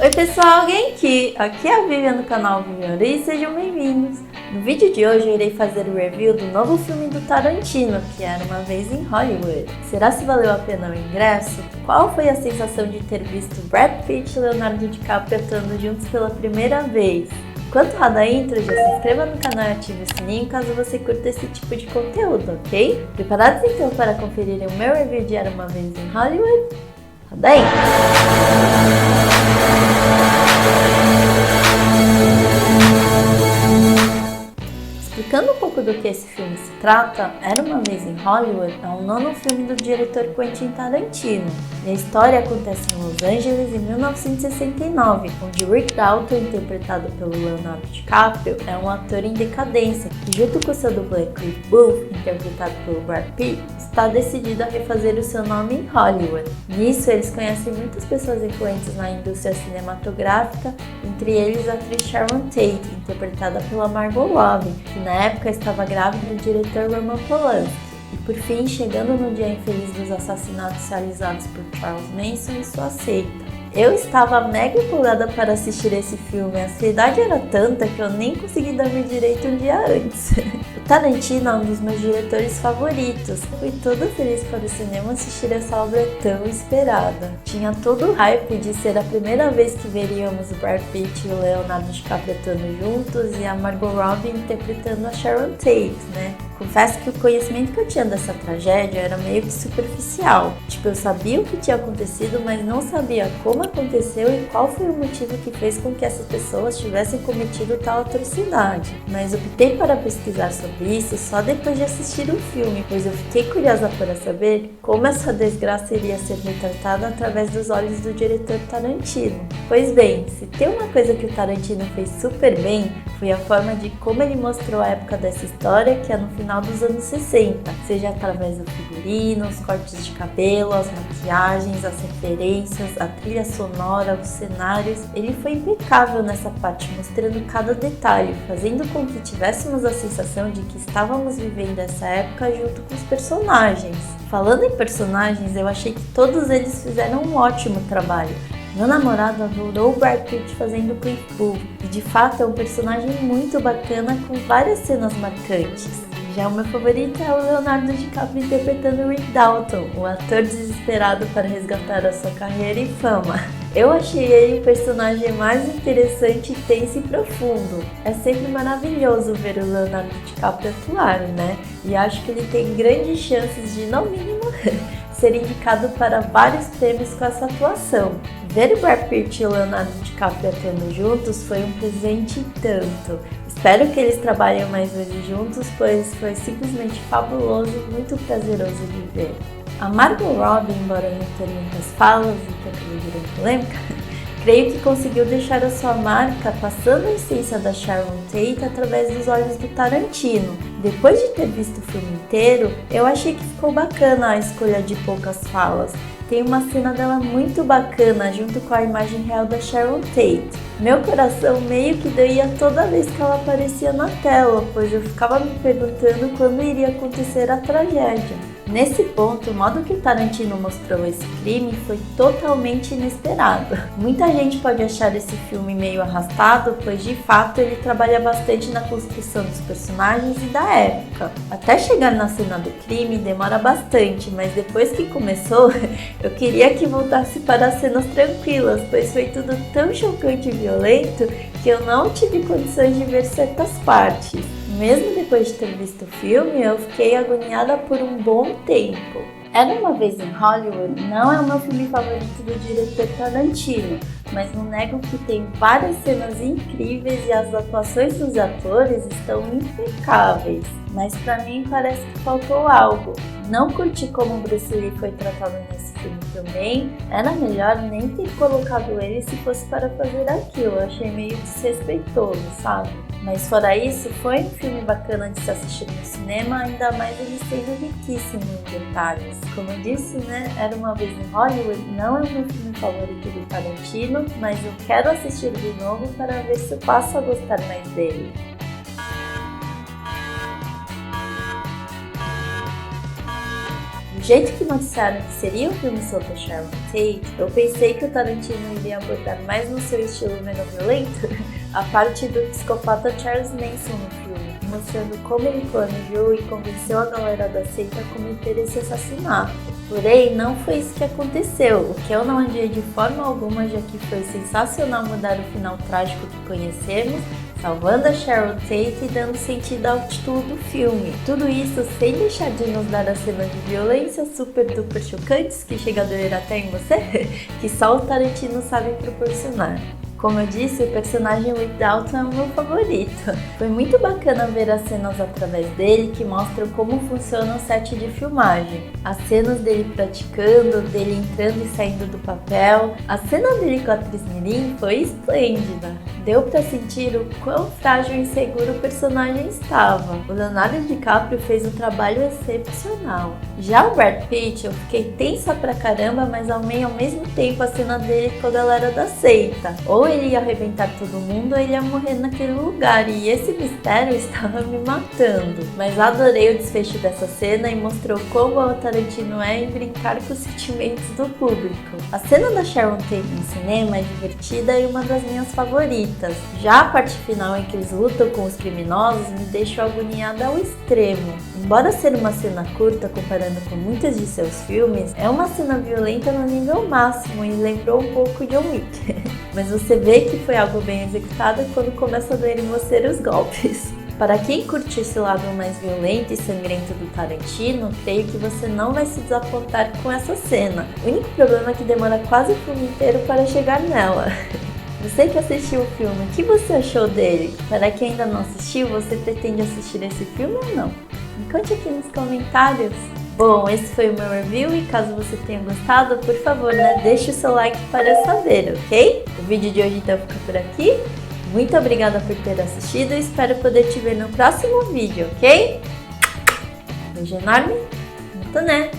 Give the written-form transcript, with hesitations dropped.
Oi pessoal, alguém aqui? Aqui é a Vivian do canal Vivian e sejam bem-vindos! No vídeo de hoje eu irei fazer o review do novo filme do Tarantino, que Era Uma Vez em Hollywood. Será se valeu a pena o ingresso? Qual foi a sensação de ter visto Brad Pitt e Leonardo DiCaprio atuando juntos pela primeira vez? Enquanto roda a intro, já se inscreva no canal e ative o sininho caso você curta esse tipo de conteúdo, ok? Preparados então para conferirem o meu review de Era Uma Vez em Hollywood? Roda a intro! Explicando um pouco do que esse filme se trata, Era Uma Vez em Hollywood é o nono filme do diretor Quentin Tarantino. E a história acontece em Los Angeles em 1969, onde Rick Dalton, interpretado pelo Leonardo DiCaprio, é um ator em decadência que, junto com seu dublê Cliff Booth, interpretado pelo Brad Pitt, está decidido a refazer o seu nome em Hollywood. Nisso, eles conhecem muitas pessoas influentes na indústria cinematográfica, entre eles a atriz Sharon Tate, interpretada pela Margot Robbie, que na época estava grávida do diretor Roman Polanski. E por fim, chegando no dia infeliz dos assassinatos realizados por Charles Manson e sua seita. Eu estava mega empolgada para assistir esse filme, a ansiedade era tanta que eu nem consegui dormir direito um dia antes. O Tarantino é um dos meus diretores favoritos. Fui toda feliz para o cinema assistir essa obra tão esperada. Tinha todo o hype de ser a primeira vez que veríamos o Brad Pitt e o Leonardo DiCaprio atuando juntos e a Margot Robbie interpretando a Sharon Tate, né? Confesso que o conhecimento que eu tinha dessa tragédia era meio que superficial. Eu sabia o que tinha acontecido, mas não sabia como aconteceu e qual foi o motivo que fez com que essas pessoas tivessem cometido tal atrocidade. Mas optei para pesquisar sobre isso só depois de assistir o filme, pois eu fiquei curiosa para saber como essa desgraça iria ser retratada através dos olhos do diretor Tarantino. Pois bem, se tem uma coisa que o Tarantino fez super bem, foi a forma de como ele mostrou a época dessa história, que é no final dos anos 60, seja através do figurino, os cortes de cabelo, as maquiagens, as referências, a trilha sonora, os cenários. Ele foi impecável nessa parte, mostrando cada detalhe, fazendo com que tivéssemos a sensação de que estávamos vivendo essa época junto com os personagens. Falando em personagens, eu achei que todos eles fizeram um ótimo trabalho. Meu namorado adorou o Brad Pitt fazendo Cliff Booth, e de fato é um personagem muito bacana com várias cenas marcantes. Já o meu favorito é o Leonardo DiCaprio interpretando Rick Dalton, o ator desesperado para resgatar a sua carreira e fama. Eu achei ele o personagem mais interessante, tenso e profundo. É sempre maravilhoso ver o Leonardo DiCaprio atuar, né? E acho que ele tem grandes chances de, no mínimo, ser indicado para vários prêmios com essa atuação. Ver o Brad Pitt e o Leonardo DiCaprio atuando juntos foi um presente e tanto. Espero que eles trabalhem mais vezes juntos, pois foi simplesmente fabuloso e muito prazeroso de ver. A Margot Robbie, embora não tenha muitas falas e que acabou virando polêmica, creio que conseguiu deixar a sua marca passando a essência da Sharon Tate através dos olhos do Tarantino. Depois de ter visto o filme inteiro, eu achei que ficou bacana a escolha de poucas falas. Tem uma cena dela muito bacana junto com a imagem real da Sharon Tate. Meu coração meio que doía toda vez que ela aparecia na tela, pois eu ficava me perguntando quando iria acontecer a tragédia. Nesse ponto, o modo que o Tarantino mostrou esse crime foi totalmente inesperado. Muita gente pode achar esse filme meio arrastado, pois de fato ele trabalha bastante na construção dos personagens e da época. Até chegar na cena do crime demora bastante, mas depois que começou, eu queria que voltasse para as cenas tranquilas, pois foi tudo tão chocante e violento que eu não tive condições de ver certas partes. Mesmo depois de ter visto o filme, eu fiquei agoniada por um bom tempo. Era Uma Vez em Hollywood não é o meu filme favorito do diretor Tarantino, mas não nego que tem várias cenas incríveis e as atuações dos atores estão impecáveis. Mas pra mim parece que faltou algo. Não curti como o Bruce Lee foi tratado nesse filme também. Era melhor nem ter colocado ele se fosse para fazer aquilo. Eu achei meio desrespeitoso, sabe? Mas fora isso, foi um filme bacana de se assistir no cinema, ainda mais ele sendo riquíssimo em detalhes. Como eu disse, né, Era Uma Vez em Hollywood não é o meu filme favorito do Tarantino, mas eu quero assistir de novo para ver se eu passo a gostar mais dele. jeito que noticiaram que seria um filme sobre a Sharon Tate, eu pensei que o Tarantino iria abordar mais no seu estilo menos violento a parte do psicopata Charles Manson no filme, mostrando como ele planejou e convenceu a galera da seita a cometer esse assassinato. Porém, não foi isso que aconteceu, o que eu não adiei de forma alguma, já que foi sensacional mudar o final trágico que conhecemos, salvando a Sharon Tate e dando sentido ao título do filme. Tudo isso sem deixar de nos dar as cenas de violência super duper chocantes que chega a doer até em você, que só o Tarantino sabe proporcionar. Como eu disse, o personagem Rick Dalton é o meu favorito. Foi muito bacana ver as cenas através dele que mostram como funciona o set de filmagem. As cenas dele praticando, dele entrando e saindo do papel. A cena dele com a atriz mirim foi esplêndida. Deu pra sentir o quão frágil e inseguro o personagem estava. O Leonardo DiCaprio fez um trabalho excepcional. Já o Brad Pitt, eu fiquei tensa pra caramba, mas amei ao mesmo tempo a cena dele com a galera da seita. Ou ele ia arrebentar todo mundo ou ele ia morrer naquele lugar, e esse mistério estava me matando. Mas adorei o desfecho dessa cena e mostrou como o Tarantino é em brincar com os sentimentos do público. A cena da Sharon Tate no cinema é divertida e uma das minhas favoritas. Já a parte final em que eles lutam com os criminosos me deixou agoniada ao extremo. Embora ser uma cena curta comparando com muitos de seus filmes, é uma cena violenta no nível máximo e lembrou um pouco John Wick. Mas você vê que foi algo bem executado quando começa a doer em você os golpes. Para quem curte esse lado mais violento e sangrento do Tarantino, creio que você não vai se desapontar com essa cena. O único problema é que demora quase o filme inteiro para chegar nela. Você que assistiu o filme, o que você achou dele? Para quem ainda não assistiu, você pretende assistir esse filme ou não? Me conte aqui nos comentários. Bom, esse foi o meu review e caso você tenha gostado, por favor, deixe o seu like para eu saber, ok? O vídeo de hoje então fica por aqui. Muito obrigada por ter assistido e espero poder te ver no próximo vídeo, ok? Um beijo enorme, muito né?